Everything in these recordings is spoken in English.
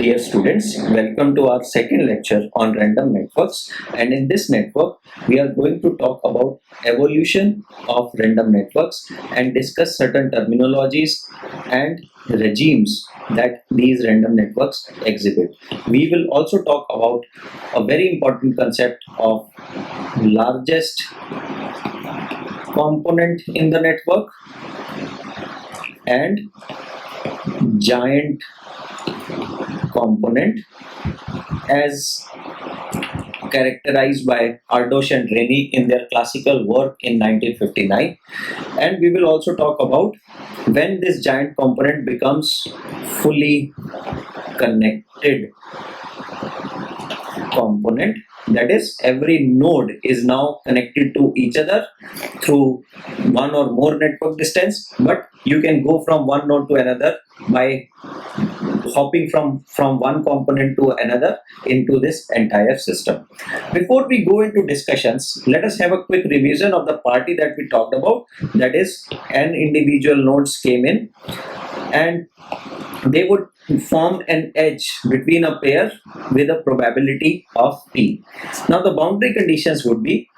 Dear students, welcome to our second lecture on random networks, and in this network we are going to talk about evolution of random networks and discuss certain terminologies and regimes that these random networks exhibit. We will also talk about a very important concept of largest component in the network and giant component as characterized by Erosion Trainee in their classical work in 1959, and we will also talk about when this giant component becomes fully connected component, that is, every node is now connected to each other through one or more network distance, but you can go from one node to another by hopping from one component to another into this entire system. Before we go into discussions, let us have a quick revision of the party that we talked about. That is, n individual nodes came in and they would form an edge between a pair with a probability of p. Now the boundary conditions would be,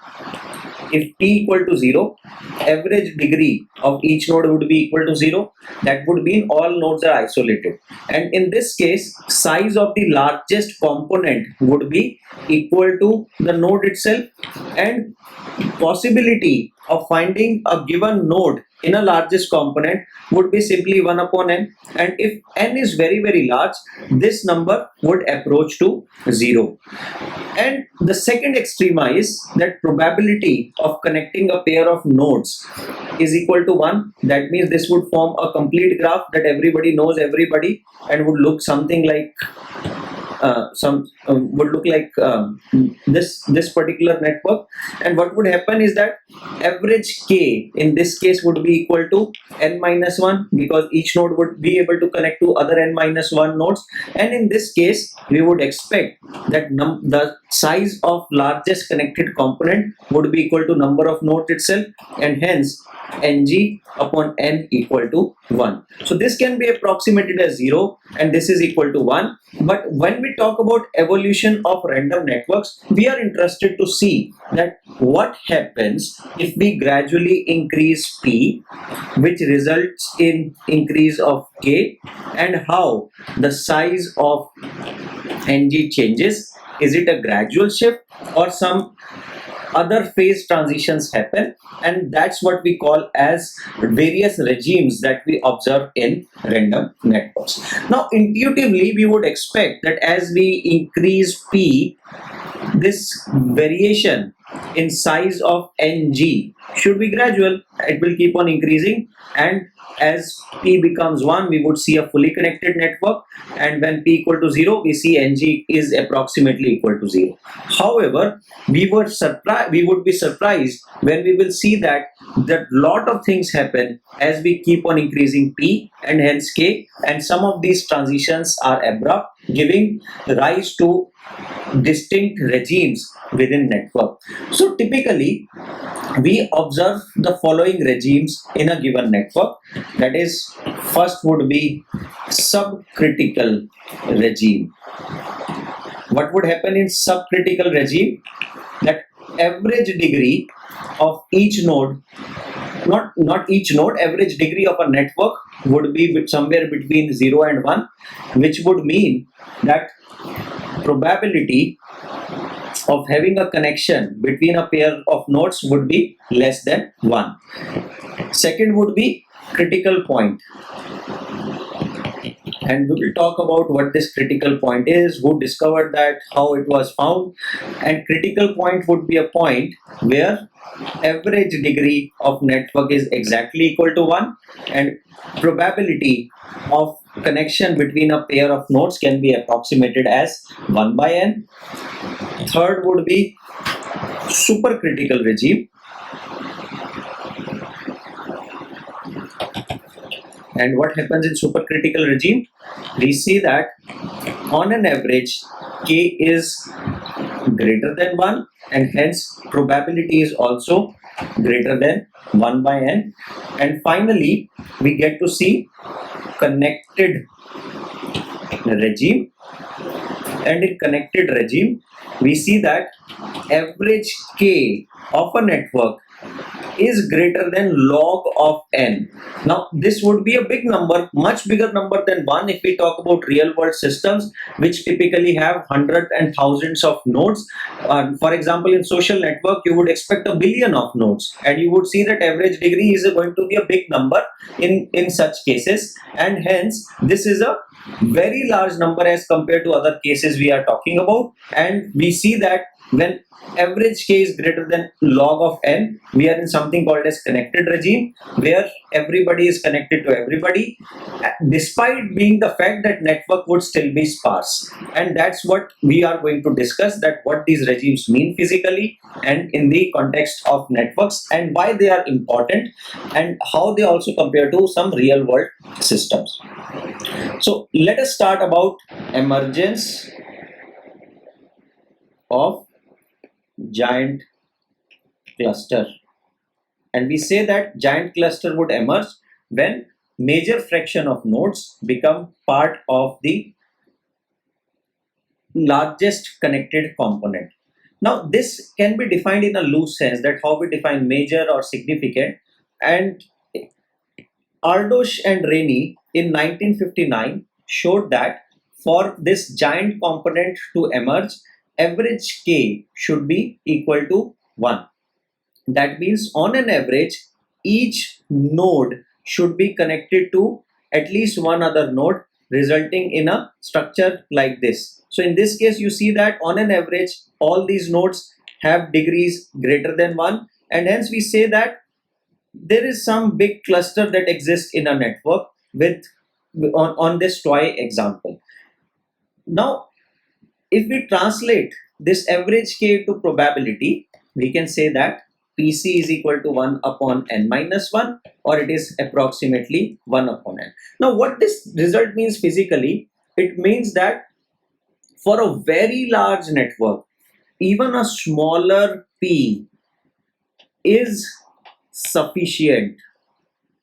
if p equal to 0, average degree of each node would be equal to 0. That would mean all nodes are isolated. And in this case, size of the largest component would be equal to the node itself, and possibility of finding a given node in a largest component would be simply 1 upon n, and if n is very large, this number would approach to 0. And the second extrema is that probability of connecting a pair of nodes is equal to 1. That means this would form a complete graph that everybody knows everybody and would look something like this particular network. And what would happen is that average k in this case would be equal to n minus 1, because each node would be able to connect to other n minus 1 nodes, and in this case we would expect that the size of largest connected component would be equal to number of nodes itself, and hence ng upon n equal to 1. So this can be approximated as 0 and this is equal to 1. But when we talk about evolution of random networks, we are interested to see that what happens if we gradually increase p, which results in increase of k, and how the size of ng changes. Is it a gradual shift or some other phase transitions happen? And that's what we call as various regimes that we observe in random networks. Now intuitively we would expect that as we increase p, this variation in size of ng should be gradual. It will keep on increasing, and as p becomes 1, we would see a fully connected network, and when p equal to 0, we see ng is approximately equal to 0. However, we would be surprised when we will see that lot of things happen as we keep on increasing p and hence k, and some of these transitions are abrupt, giving rise to distinct regimes within network. So typically we observe the following regimes in a given network. That is, first would be subcritical regime. What would happen in subcritical regime? That average degree of each node, not each node, average degree of a network would be somewhere between 0 and 1, which would mean that probability of having a connection between a pair of nodes would be less than 1. Second would be critical point, and we will talk about what this critical point is, who discovered that, how it was found. And critical point would be a point where average degree of network is exactly equal to 1, and probability of connection between a pair of nodes can be approximated as 1 by n. Third would be supercritical regime, and what happens in supercritical regime? We see that on an average k is greater than 1, and hence probability is also greater than 1 by n. And finally we get to see connected regime, And in connected regime, we see that average k of a network is greater than log of n. Now, this would be a big number, much bigger number than 1 if we talk about real world systems, which typically have hundreds and thousands of nodes. For example, in social network, you would expect a billion of nodes, and you would see that average degree is going to be a big number in such cases, and hence this is a very large number as compared to other cases we are talking about. And we see that when average k is greater than log of n, we are in something called as connected regime, where everybody is connected to everybody, despite being the fact that network would still be sparse. And that's what we are going to discuss, that what these regimes mean physically and in the context of networks, and why they are important, and how they also compare to some real world systems. So let us start about emergence of giant cluster. And we say that giant cluster would emerge when major fraction of nodes become part of the largest connected component. Now, this can be defined in a loose sense, that how we define major or significant. And Ardosh and Rainey in 1959 showed that for this giant component to emerge, average k should be equal to 1. That means on an average, each node should be connected to at least one other node, resulting in a structure like this. So in this case, you see that on an average, all these nodes have degrees greater than 1, and hence we say that there is some big cluster that exists in a network with on this toy example. Now, if we translate this average k to probability, we can say that PC is equal to 1 upon n minus 1, or it is approximately 1 upon n. Now, what this result means physically, it means that for a very large network, even a smaller p is sufficient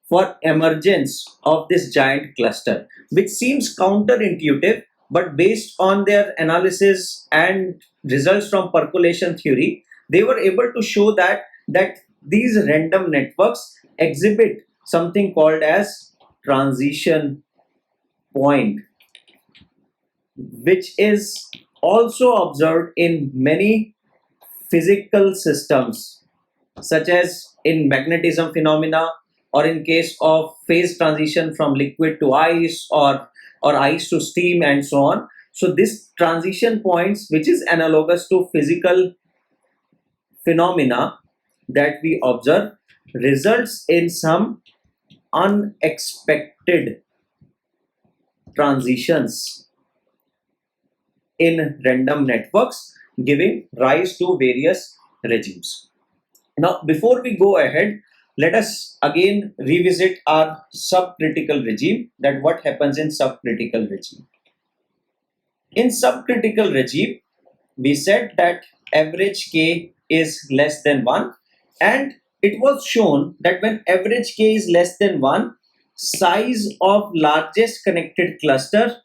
for emergence of this giant cluster, which seems counterintuitive, but based on their analysis and results from percolation theory, they were able to show that these random networks exhibit something called as transition point, which is also observed in many physical systems, such as in magnetism phenomena, or in case of phase transition from liquid to ice, or ice to steam, and so on. So this transition points, which is analogous to physical phenomena that we observe, results in some unexpected transitions in random networks, giving rise to various regimes. Now, before we go ahead, let us again revisit our subcritical regime, that what happens in subcritical regime. In subcritical regime, we said that average k is less than 1, and it was shown that when average k is less than 1, size of largest connected cluster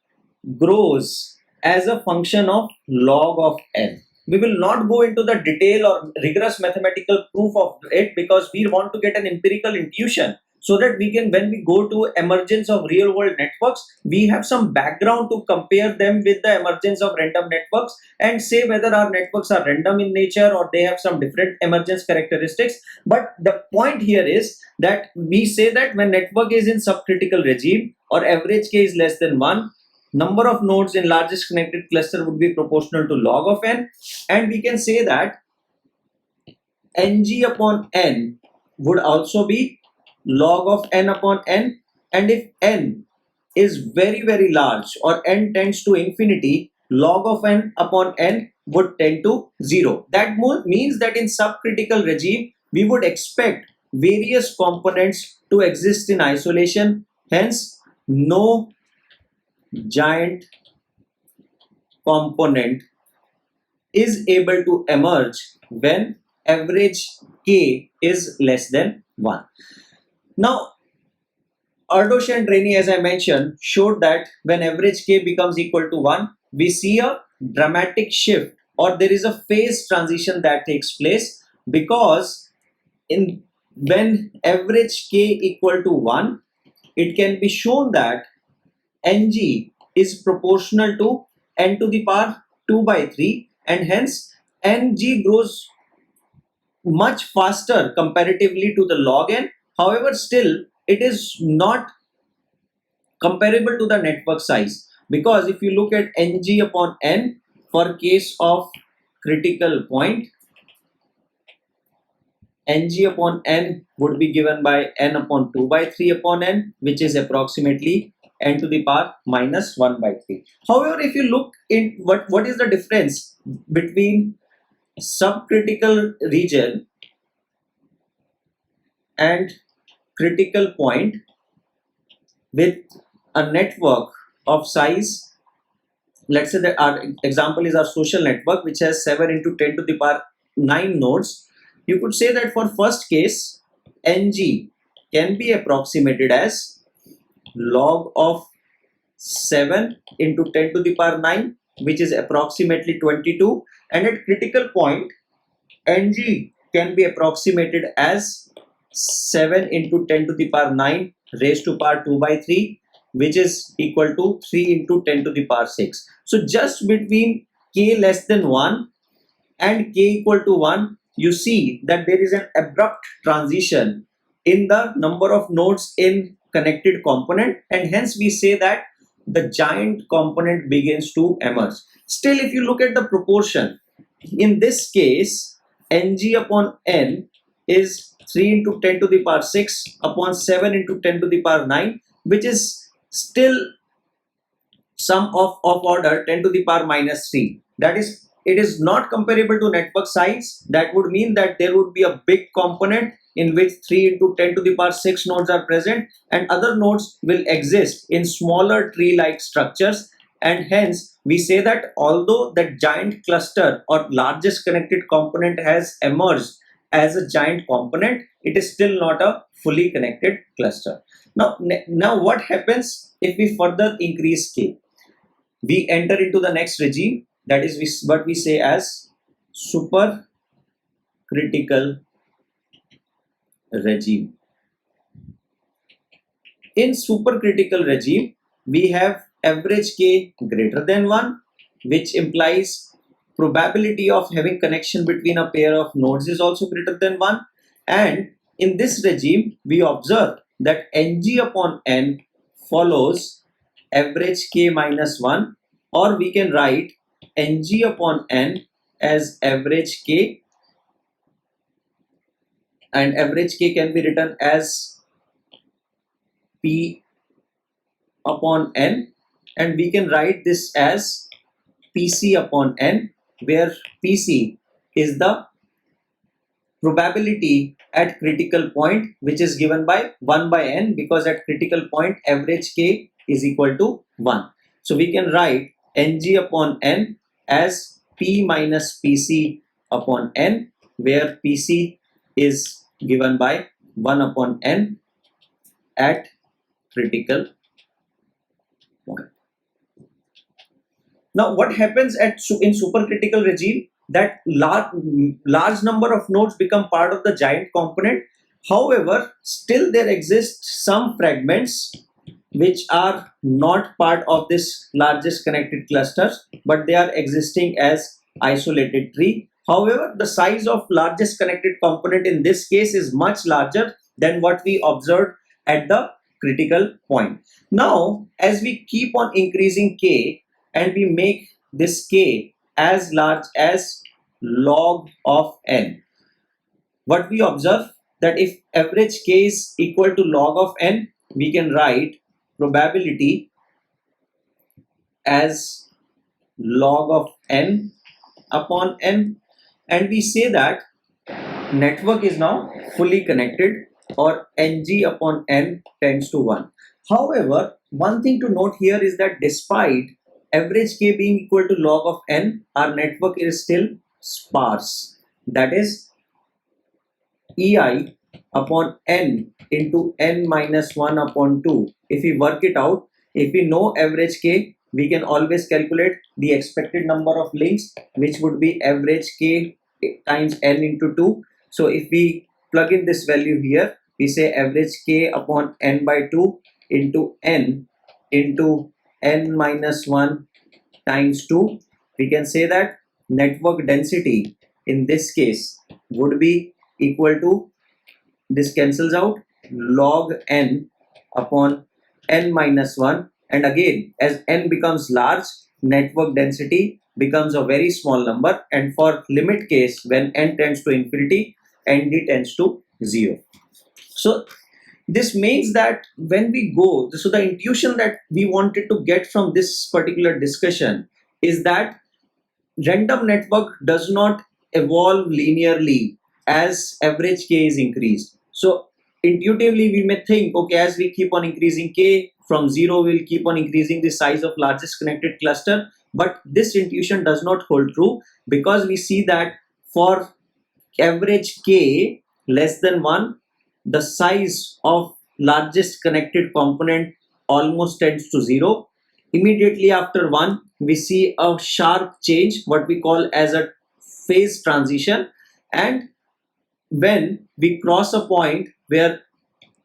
grows as a function of log of n. We will not go into the detail or rigorous mathematical proof of it, because we want to get an empirical intuition, so that we can, when we go to emergence of real world networks, we have some background to compare them with the emergence of random networks, and say whether our networks are random in nature or they have some different emergence characteristics. But the point here is that we say that when network is in subcritical regime, or average k is less than 1, number of nodes in largest connected cluster would be proportional to log of n, and we can say that ng upon n would also be log of n upon n. And if n is very large, or n tends to infinity, log of n upon n would tend to 0. That means that in subcritical regime, we would expect various components to exist in isolation. Hence, no giant component is able to emerge when average k is less than 1. Now, Ardosh and Trainee, as I mentioned, showed that when average k becomes equal to 1, we see a dramatic shift, or there is a phase transition that takes place, because in when average k equal to 1, it can be shown that ng is proportional to n to the power 2 by 3, and hence ng grows much faster comparatively to the log n. However, still it is not comparable to the network size, because if you look at ng upon n for case of critical point, ng upon n would be given by n upon 2 by 3 upon n, which is approximately n to the power minus 1 by 3. However, if you look in what is the difference between subcritical region and critical point with a network of size, let's say that our example is our social network, which has 7 into 10 to the power 9 nodes. You could say that for first case, ng can be approximated as log of 7 into 10 to the power 9, which is approximately 22, and at critical point, ng can be approximated as 7 into 10 to the power 9 raised to power 2 by 3, which is equal to 3 into 10 to the power 6. So just between k less than 1 and k equal to 1, you see that there is an abrupt transition in the number of nodes in connected component, and hence we say that the giant component begins to emerge. Still, if you look at the proportion, in this case, ng upon n is 3 into 10 to the power 6 upon 7 into 10 to the power 9, which is still sum of order 10 to the power minus 3. That is, it is not comparable to network size. That would mean that there would be a big component in which 3 into 10 to the power 6 nodes are present, and other nodes will exist in smaller tree-like structures, and hence we say that although that giant cluster or largest connected component has emerged as a giant component, it is still not a fully connected cluster. Now what happens if we further increase k? We enter into the next regime, that is what we say as supercritical regime. In supercritical regime, we have average k greater than 1, which implies probability of having connection between a pair of nodes is also greater than 1. And in this regime, we observe that ng upon n follows average k minus 1, or we can write ng upon n as average k, and average k can be written as p upon n, and we can write this as pc upon n, where pc is the probability at critical point, which is given by 1 by n, because at critical point average k is equal to 1. So we can write ng upon n as p minus pc upon n, where pc is given by 1 upon n at critical point. Now what happens in supercritical regime, that large number of nodes become part of the giant component. However, still there exist some fragments which are not part of this largest connected clusters, but they are existing as isolated tree. However, the size of largest connected component in this case is much larger than what we observed at the critical point. Now, as we keep on increasing k and we make this k as large as log of n, what we observe that if average k is equal to log of n, we can write probability as log of n upon n, and we say that network is now fully connected, or ng upon n tends to 1. However, one thing to note here is that despite average k being equal to log of n, our network is still sparse. That is, ei upon n into n minus 1 upon 2. If we work it out, if we know average k, we can always calculate the expected number of links, which would be average k times n into 2. So if we plug in this value here, we say average k upon n by 2 into n minus 1 times 2. We can say that network density in this case would be equal to, this cancels out, log n upon n minus 1, and again as n becomes large, network density becomes a very small number, and for limit case when n tends to infinity, nd tends to 0. So this means that when we go, so the intuition that we wanted to get from this particular discussion is that random network does not evolve linearly as average k is increased. So intuitively we may think, okay, as we keep on increasing k from 0, we'll keep on increasing the size of largest connected cluster, but this intuition does not hold true, because we see that for average k less than 1, the size of largest connected component almost tends to 0. Immediately after 1, we see a sharp change, what we call as a phase transition, and when we cross a point where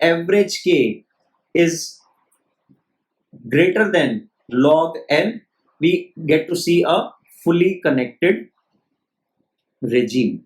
average k is greater than log n, we get to see a fully connected regime.